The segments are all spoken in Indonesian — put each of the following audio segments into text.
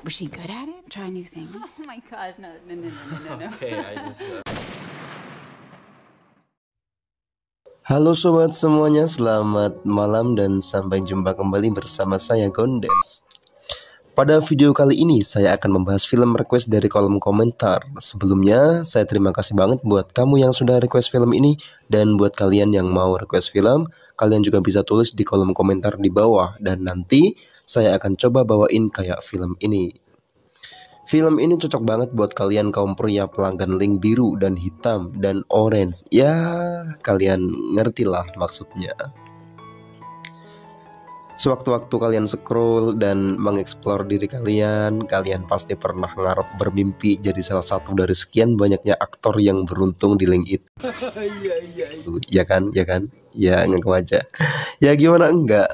Was she good at it? Try new things? Oh my God, no. Okay, I just. Halo sobat semuanya, selamat malam dan sampai jumpa kembali bersama saya Gondes. Pada video kali ini saya akan membahas film request dari kolom komentar. Sebelumnya saya terima kasih banget buat kamu yang sudah request film ini. Dan buat kalian yang mau request film, kalian juga bisa tulis di kolom komentar di bawah. Dan nanti saya akan coba bawain kayak film ini. Film ini cocok banget buat kalian kaum pria pelanggan link biru dan hitam dan orange. Ya, kalian ngerti lah maksudnya. Sewaktu-waktu kalian scroll dan mengeksplor diri kalian, kalian pasti pernah ngarep bermimpi jadi salah satu dari sekian banyaknya aktor yang beruntung di link itu. Ya kan? Ya ngaku aja. Ya gimana enggak?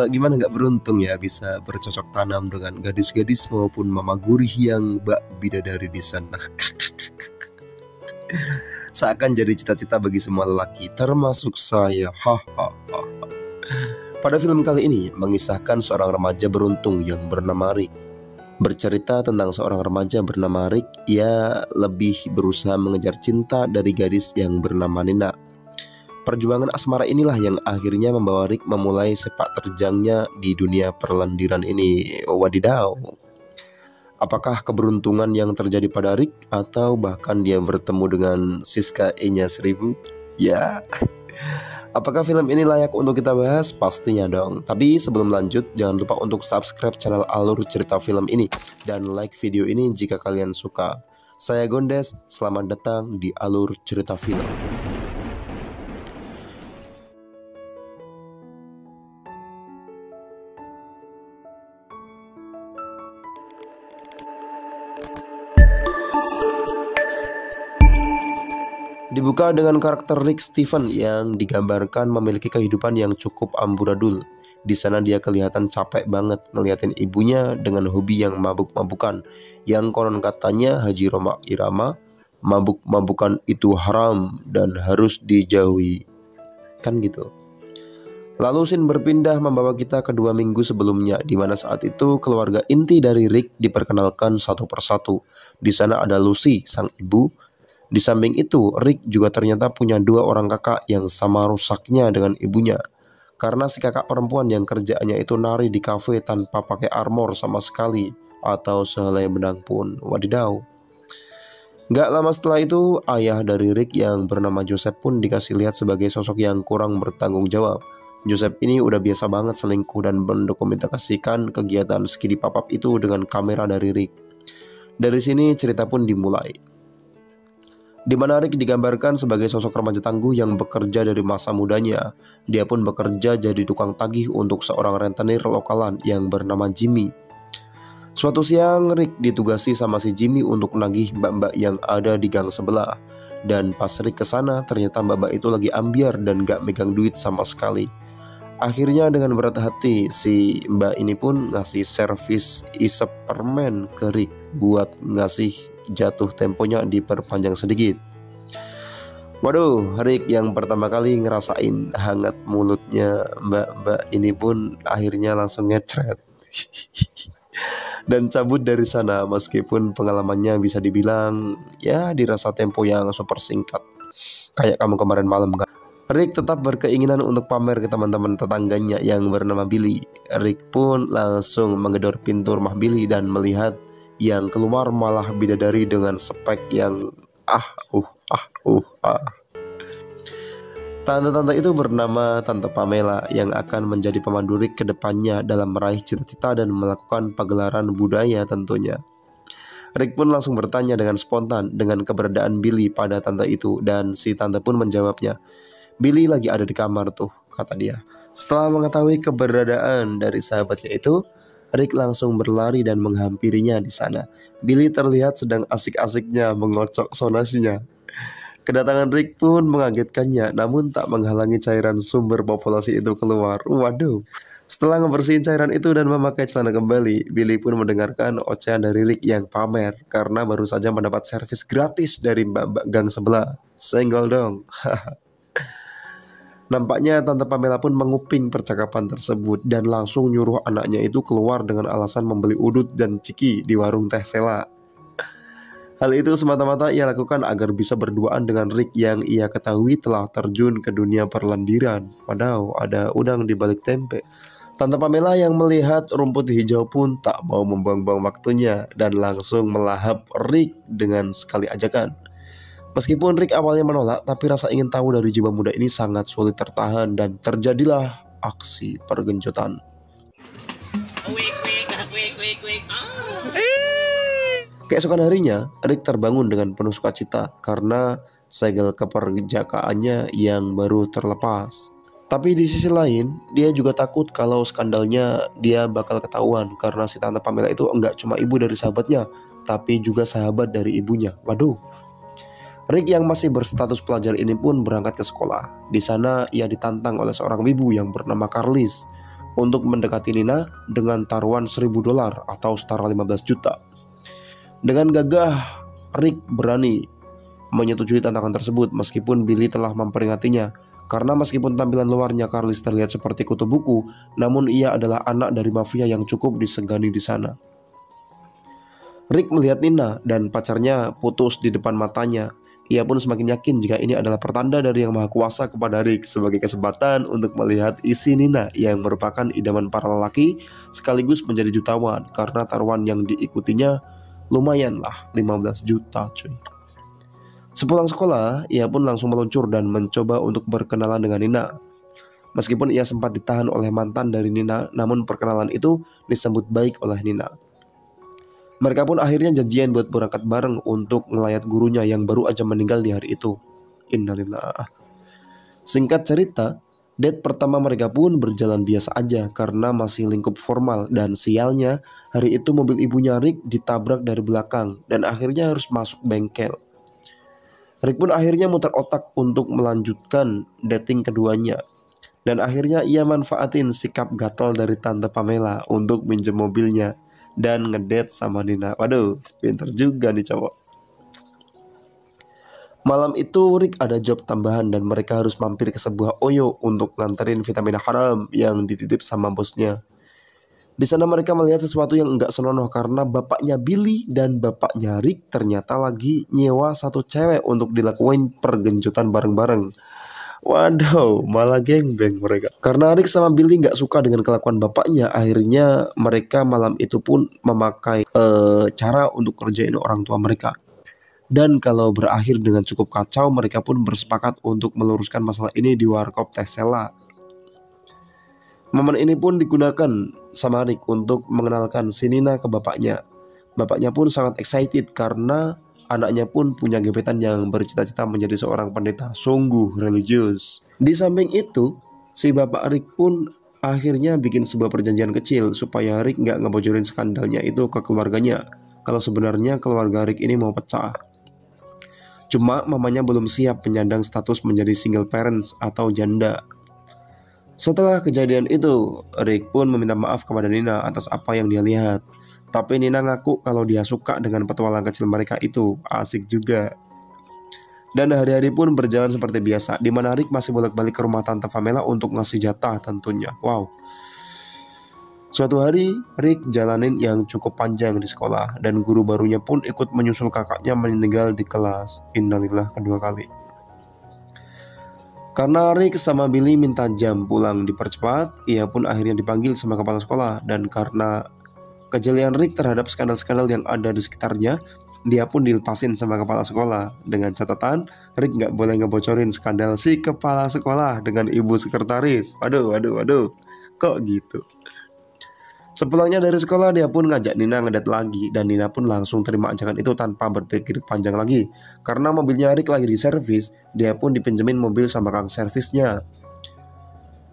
Gimana nggak beruntung ya bisa bercocok tanam dengan gadis-gadis maupun mama gurih yang bak bidadari di sana. Seakan jadi cita-cita bagi semua lelaki, termasuk saya. Hahaha. Pada film kali ini mengisahkan seorang remaja beruntung yang bernama Rick. Bercerita tentang seorang remaja bernama Rick, ia lebih berusaha mengejar cinta dari gadis yang bernama Nina. Perjuangan asmara inilah yang akhirnya membawa Rick memulai sepak terjangnya di dunia perlendiran ini. Wadidaw. Apakah keberuntungan yang terjadi pada Rick atau bahkan dia bertemu dengan Siska E-nya 1000? Ya. Apakah film ini layak untuk kita bahas? Pastinya dong. Tapi sebelum lanjut, jangan lupa untuk subscribe channel Alur Cerita Film ini dan like video ini jika kalian suka. Saya Gondes, selamat datang di Alur Cerita Film. Dibuka dengan karakter Rick Steven yang digambarkan memiliki kehidupan yang cukup amburadul. Di sana dia kelihatan capek banget ngeliatin ibunya dengan hobi yang mabuk-mabukan. Yang konon katanya Haji Roma Irama, mabuk-mabukan itu haram dan harus dijauhi. Kan gitu. Lalu scene berpindah membawa kita ke 2 minggu sebelumnya, di mana saat itu keluarga inti dari Rick diperkenalkan satu persatu. Di sana ada Lucy, sang ibu. Di samping itu, Rick juga ternyata punya 2 orang kakak yang sama rusaknya dengan ibunya. Karena si kakak perempuan yang kerjaannya itu nari di kafe tanpa pakai armor sama sekali, atau sehelai benang pun. Wadidaw. Gak lama setelah itu, ayah dari Rick yang bernama Joseph pun dikasih lihat sebagai sosok yang kurang bertanggung jawab. Joseph ini udah biasa banget selingkuh dan mendokumentasikan kegiatan skidi papap itu dengan kamera dari Rick. Dari sini cerita pun dimulai. Di mana Rick digambarkan sebagai sosok remaja tangguh yang bekerja dari masa mudanya. Dia pun bekerja jadi tukang tagih untuk seorang rentenir lokalan yang bernama Jimmy. Suatu siang Rick ditugasi sama si Jimmy untuk menagih mbak-mbak yang ada di gang sebelah. Dan pas Rick kesana ternyata mbak-mbak itu lagi ambyar dan gak megang duit sama sekali. Akhirnya dengan berat hati si mbak ini pun ngasih servis isep permen ke Rick buat ngasih jatuh temponya diperpanjang sedikit. Waduh, Rick yang pertama kali ngerasain hangat mulutnya mbak-mbak ini pun akhirnya langsung ngecret dan cabut dari sana, meskipun pengalamannya bisa dibilang ya dirasa tempo yang super singkat kayak kamu kemarin malam kan. Rick tetap berkeinginan untuk pamer ke teman-teman tetangganya yang bernama Billy. Rick pun langsung menggedor pintu rumah Billy dan melihat yang keluar malah bidadari dengan spek yang Tante-tante itu bernama Tante Pamela yang akan menjadi pemandu Rick ke depannya dalam meraih cita-cita dan melakukan pagelaran budaya tentunya. Rick pun langsung bertanya dengan spontan dengan keberadaan Billy pada tante itu, dan si tante pun menjawabnya, "Billy lagi ada di kamar tuh," kata dia. Setelah mengetahui keberadaan dari sahabatnya itu, Rick langsung berlari dan menghampirinya di sana. Billy terlihat sedang asik-asiknya mengocok sonasinya. Kedatangan Rick pun mengagetkannya, namun tak menghalangi cairan sumber populasi itu keluar. Waduh. Setelah ngebersihin cairan itu dan memakai celana kembali, Billy pun mendengarkan ocehan dari Rick yang pamer karena baru saja mendapat servis gratis dari mbak-mbak gang sebelah. Senggol dong. Nampaknya Tante Pamela pun menguping percakapan tersebut dan langsung nyuruh anaknya itu keluar dengan alasan membeli udut dan ciki di warung Teh Sela. Hal itu semata-mata ia lakukan agar bisa berduaan dengan Rick yang ia ketahui telah terjun ke dunia perlendiran. Padahal ada udang di balik tempe. Tante Pamela yang melihat rumput hijau pun tak mau membuang-buang waktunya dan langsung melahap Rick dengan sekali ajakan. Meskipun Rick awalnya menolak, tapi rasa ingin tahu dari jiwa muda ini sangat sulit tertahan dan terjadilah aksi pergenjotan. Keesokan harinya, Rick terbangun dengan penuh sukacita karena segel keperjakaannya yang baru terlepas. Tapi di sisi lain, dia juga takut kalau skandalnya dia bakal ketahuan karena si Tante Pamela itu enggak cuma ibu dari sahabatnya, tapi juga sahabat dari ibunya. Waduh. Rick yang masih berstatus pelajar ini pun berangkat ke sekolah. Di sana ia ditantang oleh seorang ibu yang bernama Carlis untuk mendekati Nina dengan taruhan $1.000 atau setara 15 juta. Dengan gagah, Rick berani menyetujui tantangan tersebut meskipun Billy telah memperingatinya. Karena meskipun tampilan luarnya Carlis terlihat seperti kutu buku, namun ia adalah anak dari mafia yang cukup disegani di sana. Rick melihat Nina dan pacarnya putus di depan matanya. Ia pun semakin yakin jika ini adalah pertanda dari Yang Maha Kuasa kepada Rick sebagai kesempatan untuk melihat isi Nina yang merupakan idaman para lelaki sekaligus menjadi jutawan karena taruhan yang diikutinya lumayan lah, 15 juta cuy. Sepulang sekolah, ia pun langsung meluncur dan mencoba untuk berkenalan dengan Nina. Meskipun ia sempat ditahan oleh mantan dari Nina, namun perkenalan itu disambut baik oleh Nina. Mereka pun akhirnya janjian buat berangkat bareng untuk ngelayat gurunya yang baru aja meninggal di hari itu. Innalillah. Singkat cerita, date pertama mereka pun berjalan biasa aja karena masih lingkup formal dan sialnya hari itu mobil ibunya Rick ditabrak dari belakang dan akhirnya harus masuk bengkel. Rick pun akhirnya muter otak untuk melanjutkan dating keduanya. Dan akhirnya ia manfaatin sikap gatel dari Tante Pamela untuk minjem mobilnya dan ngedate sama Nina. Waduh, pinter juga nih cowok. Malam itu Rick ada job tambahan dan mereka harus mampir ke sebuah Oyo untuk nganterin vitamin haram yang dititip sama bosnya. Di sana mereka melihat sesuatu yang enggak senonoh karena bapaknya Billy dan bapaknya Rick ternyata lagi nyewa satu cewek untuk dilakuin pergenjutan bareng-bareng. Waduh, malah gengbeng mereka. Karena Rick sama Billy nggak suka dengan kelakuan bapaknya, akhirnya mereka malam itu pun memakai cara untuk kerjain orang tua mereka. Dan kalau berakhir dengan cukup kacau, mereka pun bersepakat untuk meluruskan masalah ini di warkop Teh Sela. Momen ini pun digunakan sama Rick untuk mengenalkan si Nina ke bapaknya. Bapaknya pun sangat excited karena anaknya pun punya gebetan yang bercita-cita menjadi seorang pendeta sungguh religius. Di samping itu, si bapak Rick pun akhirnya bikin sebuah perjanjian kecil supaya Rick nggak ngebocorin skandalnya itu ke keluarganya. Kalau sebenarnya keluarga Rick ini mau pecah. Cuma mamanya belum siap menyandang status menjadi single parents atau janda. Setelah kejadian itu, Rick pun meminta maaf kepada Nina atas apa yang dia lihat. Tapi Nina ngaku kalau dia suka dengan petualang kecil mereka itu. Asik juga. Dan hari-hari pun berjalan seperti biasa, di mana Rick masih bolak-balik ke rumah Tante Pamela untuk ngasih jatah tentunya. Wow. Suatu hari, Rick jalanin yang cukup panjang di sekolah, dan guru barunya pun ikut menyusul kakaknya meninggal di kelas. Innalillah kedua kali. Karena Rick sama Billy minta jam pulang dipercepat, ia pun akhirnya dipanggil sama kepala sekolah. Dan karena kejelian Rick terhadap skandal-skandal yang ada di sekitarnya, dia pun dilepasin sama kepala sekolah. Dengan catatan, Rick gak boleh ngebocorin skandal si kepala sekolah dengan ibu sekretaris. Waduh, kok gitu? Sepulangnya dari sekolah, dia pun ngajak Nina ngedate lagi. Dan Nina pun langsung terima ajakan itu tanpa berpikir panjang lagi. Karena mobilnya Rick lagi diservis, dia pun dipinjemin mobil sama kang servisnya.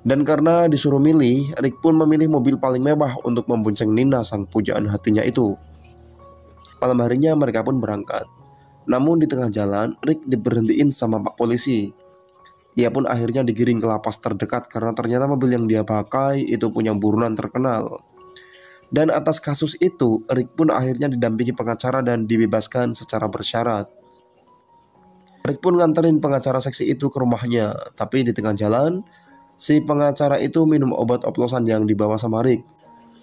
Dan karena disuruh milih, Rick pun memilih mobil paling mewah untuk membonceng Nina, sang pujaan hatinya itu. Malam harinya mereka pun berangkat. Namun di tengah jalan, Rick diberhentiin sama pak polisi. Ia pun akhirnya digiring ke lapas terdekat karena ternyata mobil yang dia pakai itu punya buronan terkenal. Dan atas kasus itu, Rick pun akhirnya didampingi pengacara dan dibebaskan secara bersyarat. Rick pun nganterin pengacara seksi itu ke rumahnya. Tapi di tengah jalan, si pengacara itu minum obat oplosan yang dibawa sama Rick.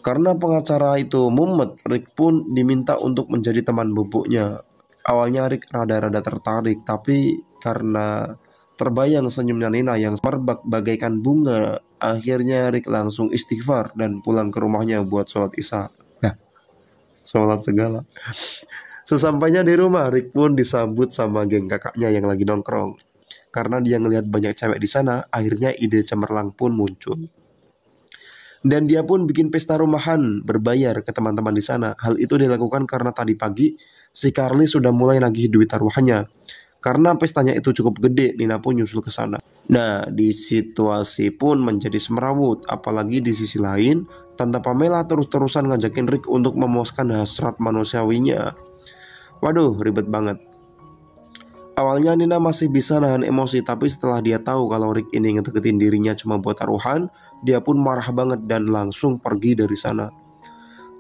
Karena pengacara itu mumet, Rick pun diminta untuk menjadi teman bubuknya. Awalnya Rick rada-rada tertarik, tapi karena terbayang senyumnya Nina yang merebak bagaikan bunga, akhirnya Rick langsung istighfar dan pulang ke rumahnya buat sholat isya. Nah, sholat segala. Sesampainya di rumah, Rick pun disambut sama geng kakaknya yang lagi nongkrong. Karena dia ngelihat banyak cewek di sana, akhirnya ide cemerlang pun muncul. Dan dia pun bikin pesta rumahan berbayar ke teman-teman di sana. Hal itu dilakukan karena tadi pagi si Carly sudah mulai nagih duit taruhannya. Karena pestanya itu cukup gede, Nina pun nyusul ke sana. Nah, di situasi pun menjadi semerawut. Apalagi di sisi lain, Tante Pamela terus-terusan ngajakin Rick untuk memuaskan hasrat manusiawinya. Waduh, ribet banget. Awalnya Nina masih bisa nahan emosi, tapi setelah dia tahu kalau Rick ini ngedeketin dirinya cuma buat taruhan, dia pun marah banget dan langsung pergi dari sana.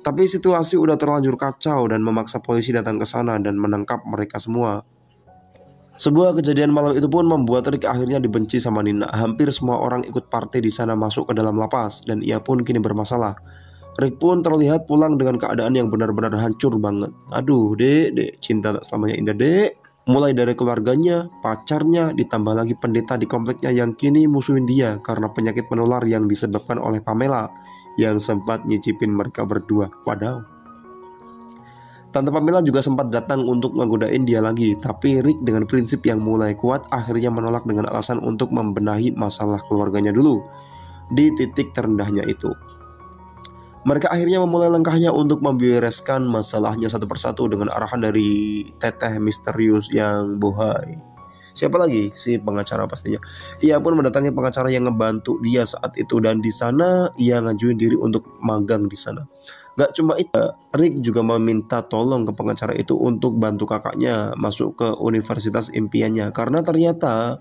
Tapi situasi udah terlanjur kacau dan memaksa polisi datang ke sana dan menangkap mereka semua. Sebuah kejadian malam itu pun membuat Rick akhirnya dibenci sama Nina. Hampir semua orang ikut party di sana masuk ke dalam lapas dan ia pun kini bermasalah. Rick pun terlihat pulang dengan keadaan yang benar-benar hancur banget. Aduh, dek, cinta tak selamanya indah, dek. Mulai dari keluarganya, pacarnya, ditambah lagi pendeta di kompleknya yang kini musuhin dia karena penyakit menular yang disebabkan oleh Pamela yang sempat nyicipin mereka berdua. Wadaw. Tante Pamela juga sempat datang untuk ngegodain dia lagi, tapi Rick dengan prinsip yang mulai kuat akhirnya menolak dengan alasan untuk membenahi masalah keluarganya dulu di titik terendahnya itu. Mereka akhirnya memulai langkahnya untuk membereskan masalahnya satu persatu dengan arahan dari teteh misterius yang bohai. Siapa lagi? Si pengacara pastinya. Ia pun mendatangi pengacara yang ngebantu dia saat itu dan di sana ia ngajuin diri untuk magang di sana. Gak cuma itu, Rick juga meminta tolong ke pengacara itu untuk bantu kakaknya masuk ke universitas impiannya karena ternyata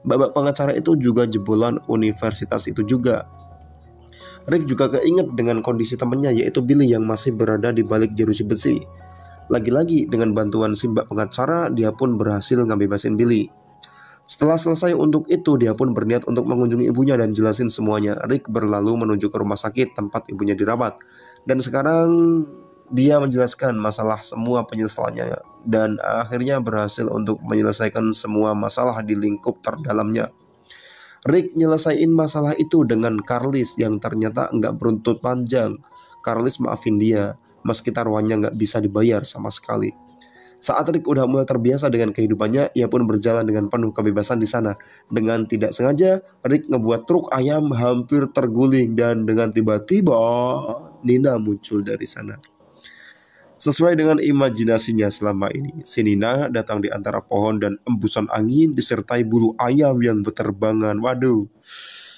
babak pengacara itu juga jebolan universitas itu juga. Rick juga keinget dengan kondisi temannya yaitu Billy yang masih berada di balik jeruji besi. Lagi-lagi dengan bantuan si mbak pengacara dia pun berhasil ngebebasin Billy. Setelah selesai untuk itu dia pun berniat untuk mengunjungi ibunya dan jelasin semuanya. Rick berlalu menuju ke rumah sakit tempat ibunya dirawat. Dan sekarang dia menjelaskan masalah semua penyesalannya dan akhirnya berhasil untuk menyelesaikan semua masalah di lingkup terdalamnya. Rick nyelesain masalah itu dengan Carlis yang ternyata nggak beruntut panjang. Carlis maafin dia, meski taruhannya nggak bisa dibayar sama sekali. Saat Rick udah mulai terbiasa dengan kehidupannya, ia pun berjalan dengan penuh kebebasan di sana. Dengan tidak sengaja, Rick ngebuat truk ayam hampir terguling dan dengan tiba-tiba Nina muncul dari sana. Sesuai dengan imajinasinya selama ini, si Nina datang di antara pohon dan embusan angin disertai bulu ayam yang berterbangan. Waduh,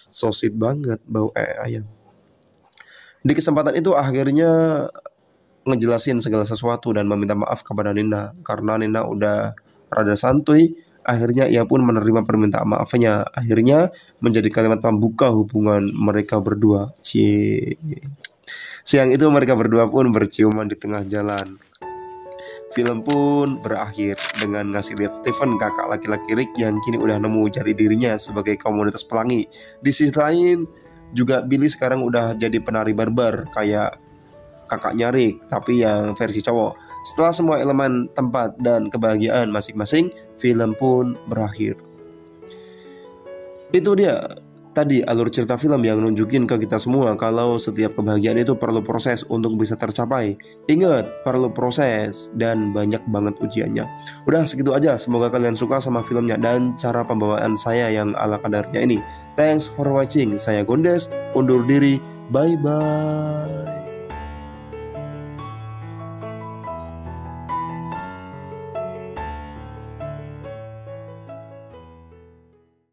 so sweet banget bau ayam. Di kesempatan itu akhirnya ngejelasin segala sesuatu dan meminta maaf kepada Nina. Karena Nina udah rada santuy, akhirnya ia pun menerima permintaan maafnya. Akhirnya menjadi kalimat pembuka hubungan mereka berdua. Siang itu mereka berdua pun berciuman di tengah jalan. Film pun berakhir dengan ngasih lihat Stephen, kakak laki-laki Rick yang kini udah nemu jati dirinya sebagai komunitas pelangi. Di sisi lain juga Billy sekarang udah jadi penari barbar kayak kakaknya Rick, tapi yang versi cowok. Setelah semua elemen, tempat, dan kebahagiaan masing-masing, film pun berakhir. Itu dia tadi alur cerita film yang nunjukin ke kita semua kalau setiap kebahagiaan itu perlu proses untuk bisa tercapai. Ingat, perlu proses dan banyak banget ujiannya. Udah segitu aja, semoga kalian suka sama filmnya dan cara pembawaan saya yang ala kadarnya ini. Thanks for watching, saya Gondes, undur diri, bye-bye.